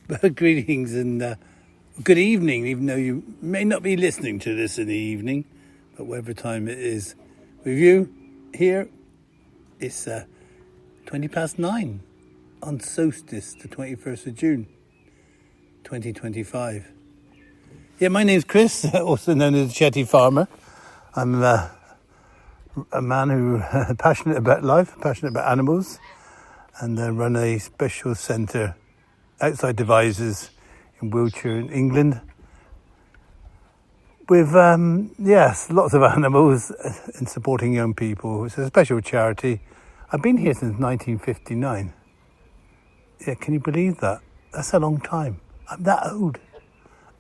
Greetings and good evening, even though you may not be listening to this in the evening, but whatever time it is with you here, it's 9:20 on solstice, the 21st of June, 2025. Yeah, my name's Chris, also known as Chatty Farmer. I'm a man who passionate about life, passionate about animals, and run a special centre outside Devizes in Wiltshire in England with lots of animals and supporting young people. It's a special charity. I've been here since 1959. Yeah, can you believe that? That's a long time. I'm that old.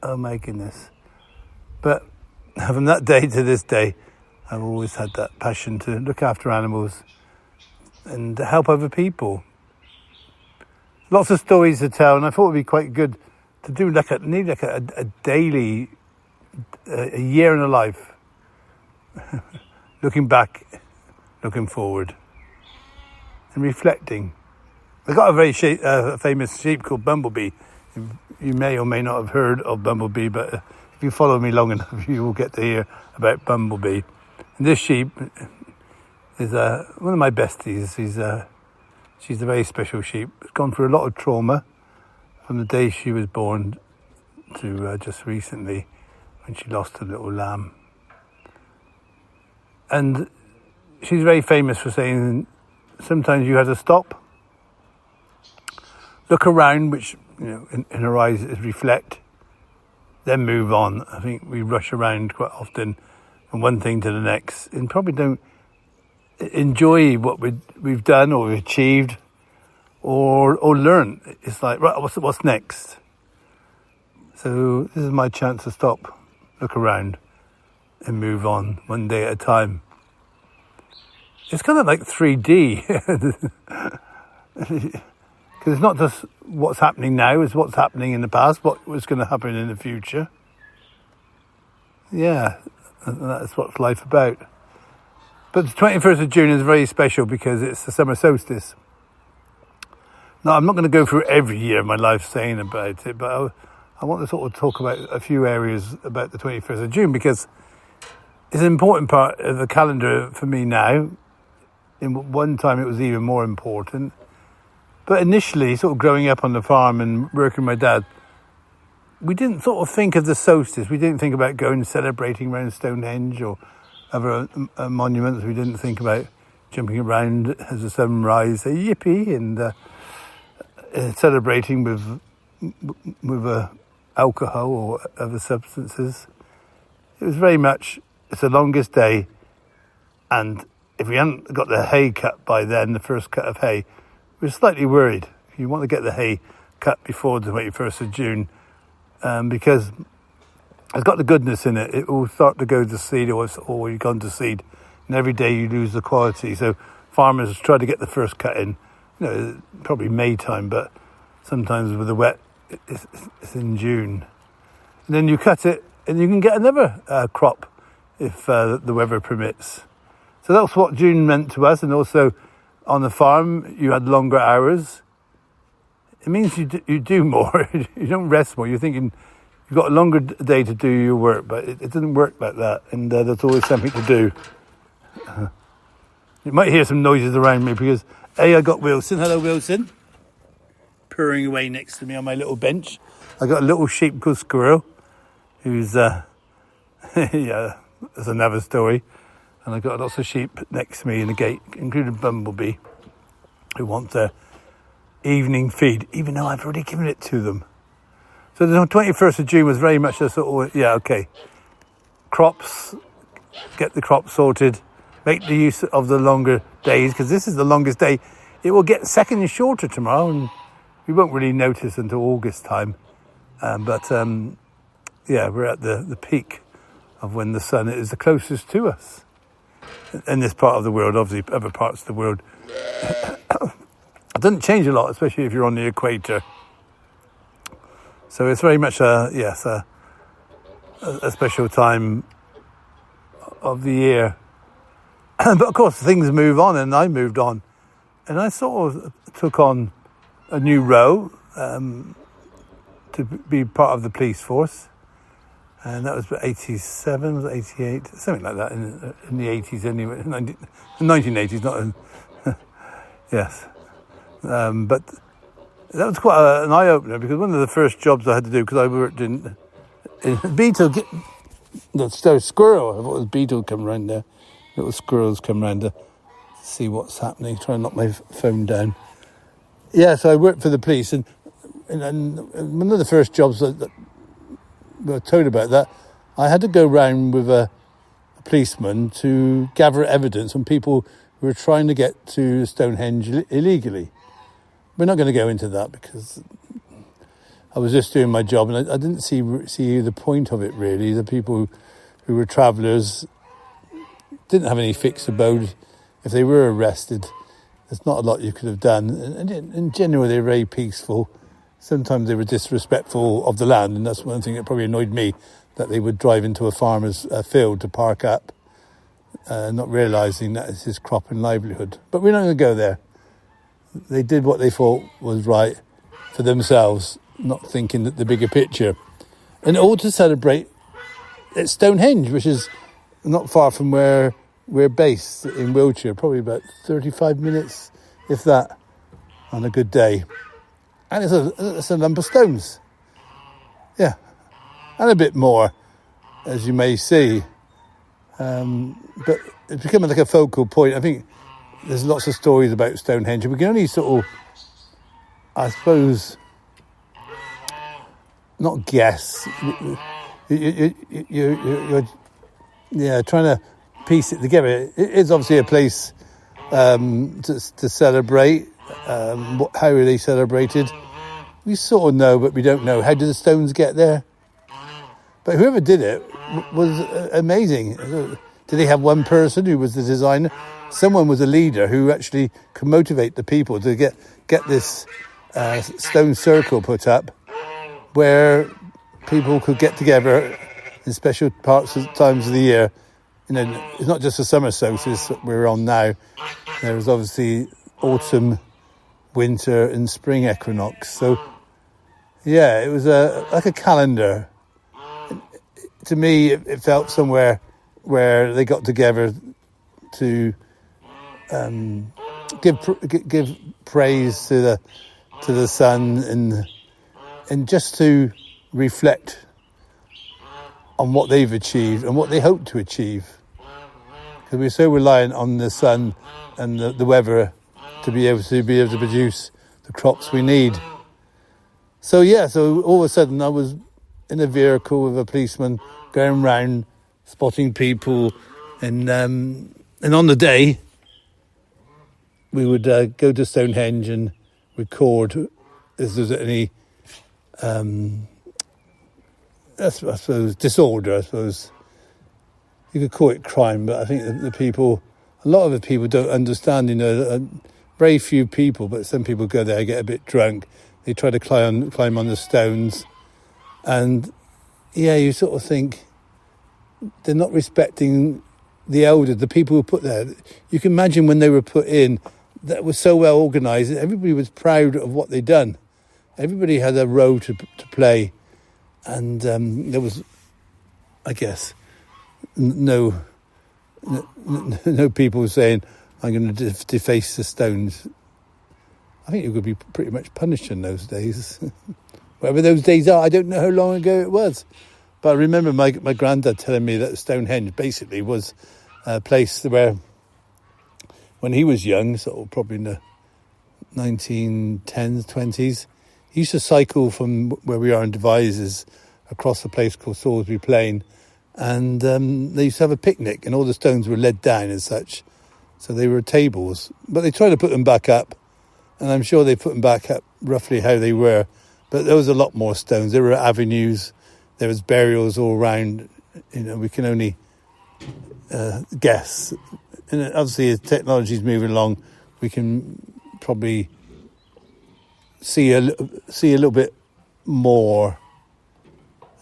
Oh my goodness. But from that day to this day, I've always had that passion to look after animals and help other people. Lots of stories to tell, and I thought it would be quite good to do a daily, a year in a life, looking back, looking forward, and reflecting. I've got a very famous sheep called Bumblebee. You may or may not have heard of Bumblebee, but if you follow me long enough, you will get to hear about Bumblebee. And this sheep is one of my besties. She's a very special sheep. She's gone through a lot of trauma from the day she was born to just recently when she lost a little lamb. And she's very famous for saying sometimes you have to stop, look around, which in her eyes is reflect, then move on. I think we rush around quite often from one thing to the next and probably don't enjoy what we've done or we've achieved or learn. It's like, right, what's next? So this is my chance to stop, look around and move on one day at a time. It's kind of like 3D because it's not just what's happening now, it's what's happening in the past, what was going to happen in the future. Yeah, and that's what life's about. But the 21st of June is very special because it's the summer solstice. Now, I'm not going to go through every year of my life saying about it, but I want to sort of talk about a few areas about the 21st of June because it's an important part of the calendar for me now. In one time, it was even more important. But initially, sort of growing up on the farm and working with my dad, we didn't sort of think of the solstice. We didn't think about going and celebrating around Stonehenge or other monuments. We didn't think about jumping around as the sun rises, say yippee, and celebrating with alcohol or other substances. It was very much, it's the longest day, and if we hadn't got the hay cut by then, the first cut of hay, we were slightly worried. You want to get the hay cut before the 21st of June because it's got the goodness in it. It will start to go to seed or you've gone to seed. And every day you lose the quality. So farmers try to get the first cut in. Probably May time, but sometimes with the wet, it's in June. And then you cut it and you can get another crop if the weather permits. So that's what June meant to us. And also on the farm, you had longer hours. It means you do more. You don't rest more. You're thinking, you've got a longer day to do your work, but it doesn't work like that, and there's always something to do. You might hear some noises around me because, I got Wilson. Hello, Wilson. Purring away next to me on my little bench. I got a little sheep called Squirrel, who's, yeah, that's another story. And I got lots of sheep next to me in the gate, including Bumblebee, who wants their evening feed, even though I've already given it to them. So the 21st of June was very much a sort of, crops, get the crops sorted, make the use of the longer days, because this is the longest day. It will get seconds shorter tomorrow, and we won't really notice until August time. But we're at the peak of when the sun is the closest to us. In this part of the world, obviously other parts of the world, it doesn't change a lot, especially if you're on the equator. So it's very much a special time of the year. But of course, things move on, and I moved on. And I sort of took on a new role, to be part of the police force. And that was 87, was it 88? Something like that in the 80s anyway. 1980s, not in, yes. But that was quite an eye-opener, because one of the first jobs I had to do, because I worked in beetle, the squirrel, I thought it was beetle come round there. Little squirrels come round to see what's happening, trying to knock my phone down. Yeah, so I worked for the police, and one of the first jobs that we were told about that, I had to go round with a policeman to gather evidence on people who were trying to get to Stonehenge illegally. We're not going to go into that because I was just doing my job, and I didn't see the point of it really. The people who were travellers didn't have any fixed abode. If they were arrested, there's not a lot you could have done. And in general, they were very peaceful. Sometimes they were disrespectful of the land, and that's one thing that probably annoyed me, that they would drive into a farmer's field to park up, not realising that it's his crop and livelihood. But we're not going to go there. They did what they thought was right for themselves, not thinking that the bigger picture. And all to celebrate at Stonehenge, which is not far from where we're based in Wiltshire, probably about 35 minutes, if that, on a good day. And it's a lump of stones. Yeah. And a bit more, as you may see. But it's becoming like a focal point. I think there's lots of stories about Stonehenge. We can only sort of, I suppose, not guess. You're trying to piece it together. It is obviously a place to celebrate. How are they celebrated? We sort of know, but we don't know. How did the stones get there? But whoever did it was amazing. Did they have one person who was the designer? Someone was a leader who actually could motivate the people to get this stone circle put up, where people could get together in special times of the year. You know, it's not just the summer solstice that we're on now. There was obviously autumn, winter and spring equinox. So, yeah, it was like a calendar. To me, it felt somewhere where they got together to give praise to the sun and just to reflect on what they've achieved and what they hope to achieve. Because we're so reliant on the sun and the weather to be able to produce the crops we need. So all of a sudden I was in a vehicle with a policeman going round spotting people, and on the day we would go to Stonehenge and record if there's any I suppose disorder. I suppose you could call it crime, but I think a lot of the people don't understand. You know, very few people, but some people go there, get a bit drunk. They try to climb on the stones, and you sort of think they're not respecting the elder, the people who put there. You can imagine when they were put in, that was so well organised. Everybody was proud of what they'd done. Everybody had a role to play, and there was, I guess, no people saying, I'm going to deface the stones. I think you could be pretty much punished in those days. Whatever those days are, I don't know how long ago it was. But I remember my granddad telling me that Stonehenge basically was a place where, when he was young, sort of probably in the 1910s, 20s, he used to cycle from where we are in Devizes across a place called Salisbury Plain, and they used to have a picnic, and all the stones were laid down as such. So they were tables. But they tried to put them back up, and I'm sure they put them back up roughly how they were. But there was a lot more stones. There were avenues. There was burials all around. You know, we can only guess. And obviously, as technology's moving along, we can probably see a little bit more.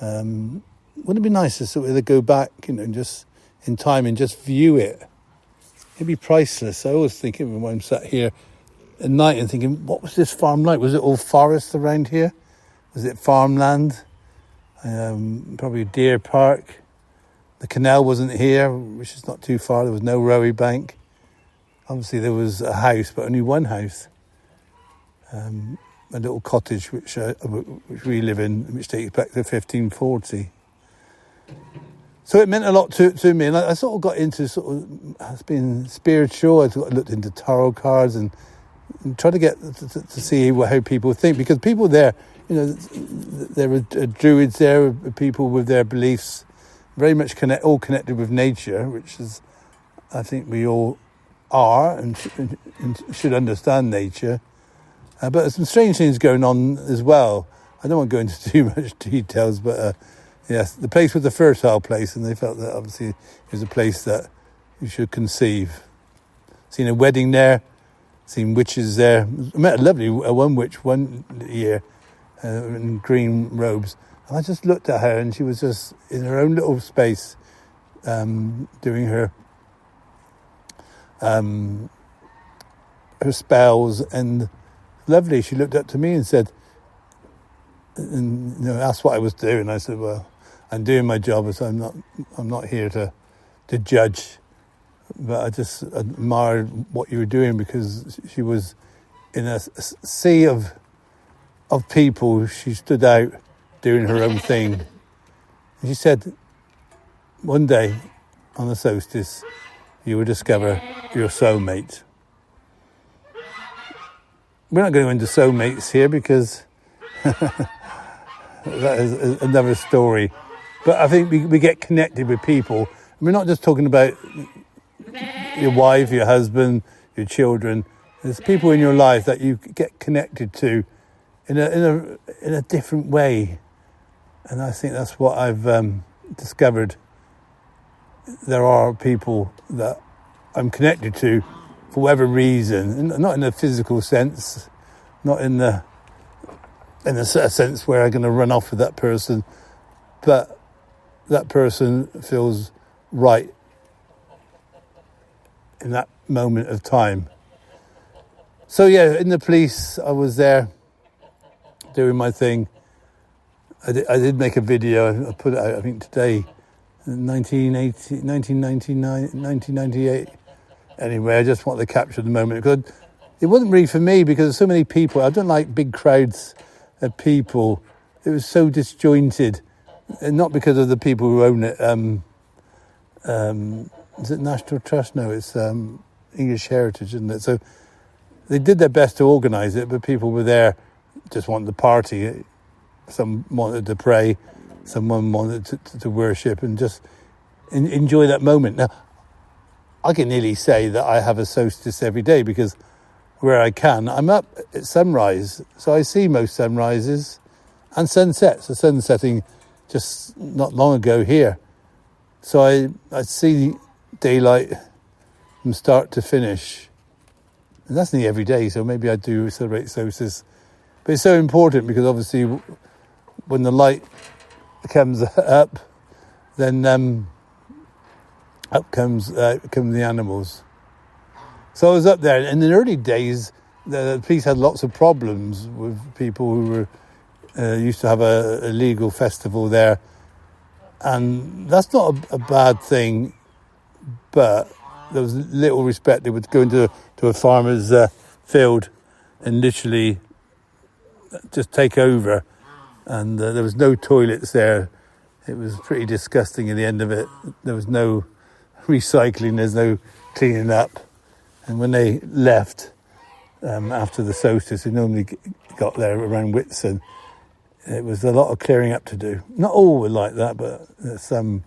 Wouldn't it be nice to sort of go back, and just in time and just view it? It'd be priceless. I always think when I'm sat here at night and thinking, what was this farm like? Was it all forest around here? was it farmland? Probably a deer park. The canal wasn't here, which is not too far. There was no Rowie Bank. Obviously, there was a house, but only one house. A little cottage which we live in, which dates back to 1540. So it meant a lot to me, and I sort of got into being spiritual. I looked into tarot cards and tried to get to see how people think, because people there, there were druids there, people with their beliefs, very much all connected with nature, which is, I think we all are and should understand nature. But there's some strange things going on as well. I don't want to go into too much details, but yes, the place was a fertile place, and they felt that obviously it was a place that you should conceive. Seen a wedding there, seen witches there. I met one witch one year in green robes, and I just looked at her, and she was just in her own little space doing her spells, and lovely. She looked up to me and said, and asked what I was doing. I said, well, I'm doing my job, so I'm not here to judge, but I just admired what you were doing, because she was in a sea of people. She stood out doing her own thing. And she said, one day on the solstice, you will discover your soulmate. We're not going to go into soulmates here, because that is another story. But I think we get connected with people. We're not just talking about your wife, your husband, your children. There's people in your life that you get connected to in a different way. And I think that's what I've discovered. There are people that I'm connected to for whatever reason, not in a physical sense, not in a sense where I'm going to run off with that person, but that person feels right in that moment of time. So yeah, in the police, I was there doing my thing. I did make a video. I put it out, I think today, 1998. Anyway, I just wanted to capture the moment, because it wasn't really for me, because there's so many people. I don't like big crowds of people. It was so disjointed, and not because of the people who own it. Is it National Trust? No, it's English Heritage, isn't it? So they did their best to organise it, but people were there just wanted to party. Some wanted to pray, someone wanted to worship and just enjoy that moment. Now, I can nearly say that I have a solstice every day, because where I can, I'm up at sunrise, so I see most sunrises and sunsets. The sun setting just not long ago here. So I see daylight from start to finish. And that's nearly every day, so maybe I do celebrate solstice. But it's so important, because obviously when the light comes up, then up comes the animals. So I was up there, and in the early days, the police had lots of problems with people who were used to have a legal festival there, and that's not a bad thing. But there was little respect. They would go into a farmer's field and literally just take over, and there was no toilets there. It was pretty disgusting at the end of it. There was no recycling, there's no cleaning up. And when they left after the solstice, they normally got there around Whitsun. It was a lot of clearing up to do. Not all were like that, but some.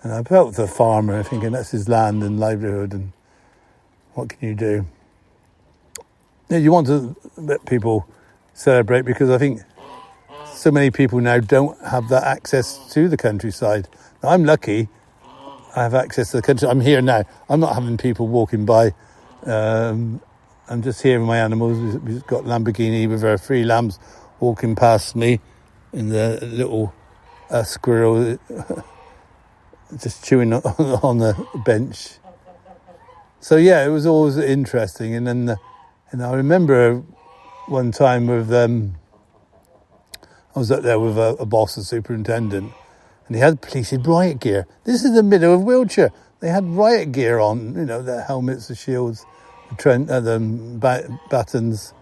And I felt the farmer, thinking that's his land and livelihood, and what can you do? You want to let people celebrate, because I think so many people now don't have that access to the countryside. Now, I'm lucky. I have access to the country. I'm here now. I'm not having people walking by. I'm just here with my animals. We've got Lamborghini with our 3 lambs walking past me, and the little squirrel just chewing on the bench. So yeah, it was always interesting. And then, I remember one time with, I I was up there with a boss, a superintendent, and he had police riot gear. This is the middle of Wiltshire. They had riot gear on, the helmets, the shields, the batons.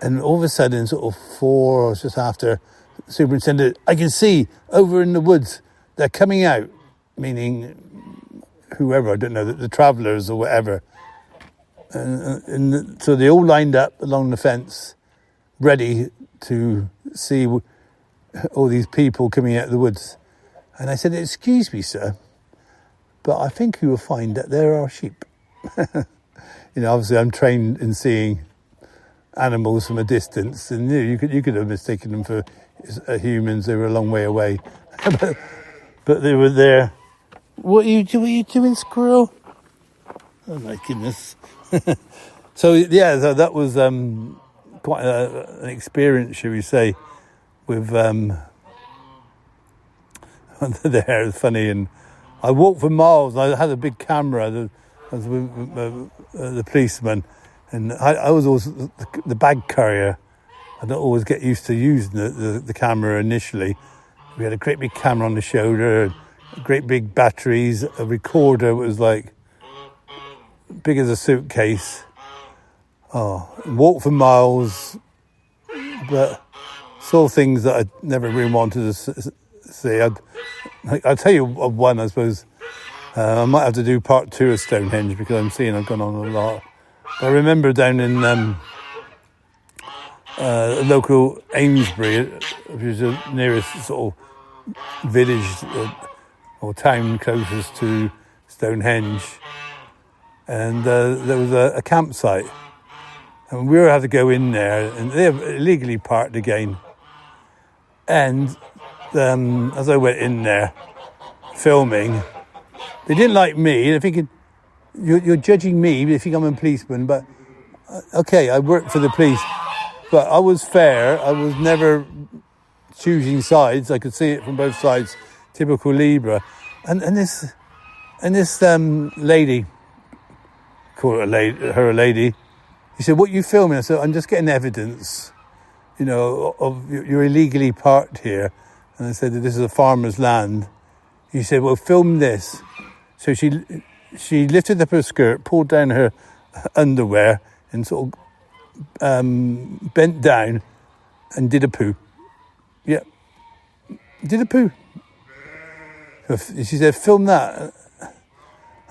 And all of a sudden, sort of 4 or just after, the superintendent, I can see over in the woods, they're coming out, meaning whoever, I don't know, the travellers or whatever. And so they all lined up along the fence, ready to see all these people coming out of the woods. And I said, excuse me, sir, but I think you will find that there are sheep. Obviously I'm trained in seeing animals from a distance, and you could have mistaken them for humans. They were a long way away. but they were there. What are you doing, squirrel? Oh my goodness. So that was quite an experience, shall we say, with there. It's funny, and I walked for miles. I had a big camera. I was with the policeman, and I was always the bag carrier. I don't always get used to using the camera initially. We had a great big camera on the shoulder, great big batteries, a recorder was like big as a suitcase. Walked for miles, but saw things that I never really wanted to see. I'll tell you of one, I suppose. I might have to do part 2 of Stonehenge because I'm seeing I've gone on a lot. But I remember down in local Amesbury, which is the nearest sort of village or town closest to Stonehenge, and there was a campsite. And we had to go in there, and they have illegally parked again. And as I went in there, filming, they didn't like me. They're thinking, you're judging me, you think I'm a policeman, but okay, I work for the police. But I was fair. I was never choosing sides. I could see it from both sides, typical Libra. And this lady, call her a lady, he said, what are you filming? I said, I'm just getting evidence, of you're illegally parked here. And I said, this is a farmer's land. He said, well, film this. So she lifted up her skirt, pulled down her underwear, and sort of bent down and did a poo. Yeah, did a poo. She said, film that.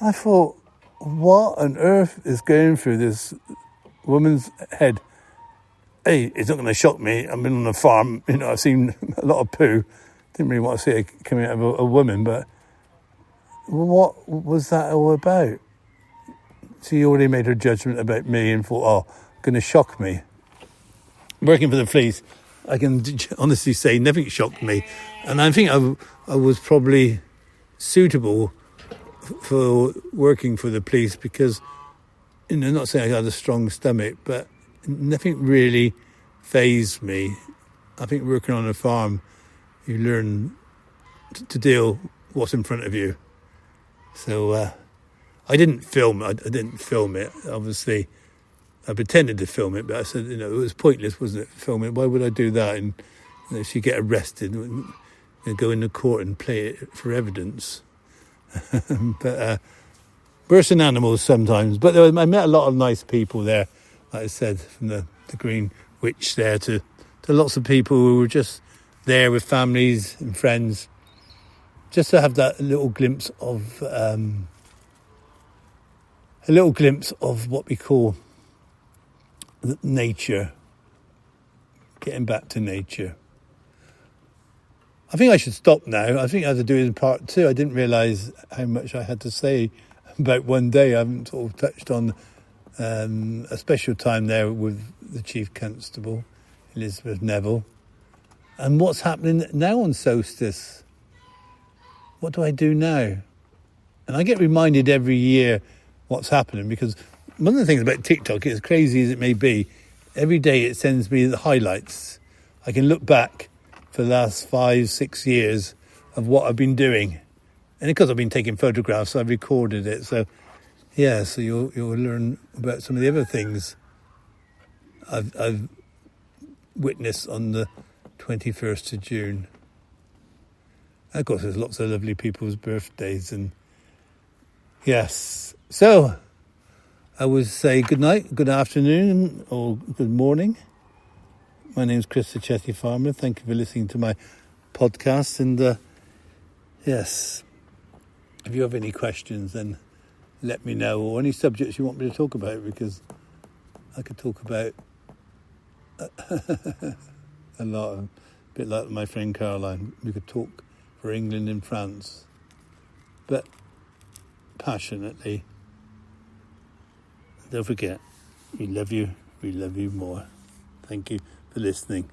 I thought, what on earth is going through this woman's head? Hey, it's not going to shock me. I've been on a farm, I've seen a lot of poo. Didn't really want to see it coming out of a woman, but what was that all about? She already made her judgment about me and thought, going to shock me. Working for the police, I can honestly say nothing shocked me. And I think I was probably suitable for working for the police because, not saying I had a strong stomach, but nothing really fazed me. I think working on a farm, you learn to deal what's in front of you. So I didn't film it. Obviously, I pretended to film it, but I said, it was pointless, wasn't it, filming it? Why would I do that? And she'd get arrested and go into court and play it for evidence. But worse than animals sometimes. But I met a lot of nice people there, like I said, from the Green Witch there to lots of people who were just there with families and friends, just to have that little glimpse of what we call nature, getting back to nature. I think I should stop now. I think I had to do it in part 2. I didn't realise how much I had to say about one day. I haven't sort of touched on a special time there with the Chief Constable, Elizabeth Neville. And what's happening now on solstice? What do I do now? And I get reminded every year what's happening, because one of the things about TikTok, as crazy as it may be, every day it sends me the highlights. I can look back for the last 5-6 years of what I've been doing. And because I've been taking photographs, I've recorded it. So, yeah, so you'll learn about some of the other things I've witnessed on the 21st of June. Of course, there's lots of lovely people's birthdays, and yes. So, I would say good night, good afternoon, or good morning. My name's Chris the Chatty Farmer. Thank you for listening to my podcast, and yes, if you have any questions, then let me know, or any subjects you want me to talk about, because I could talk about a lot, a bit like my friend Caroline. We could talk for England and France, but passionately. Don't forget, we love you more. Thank you for listening.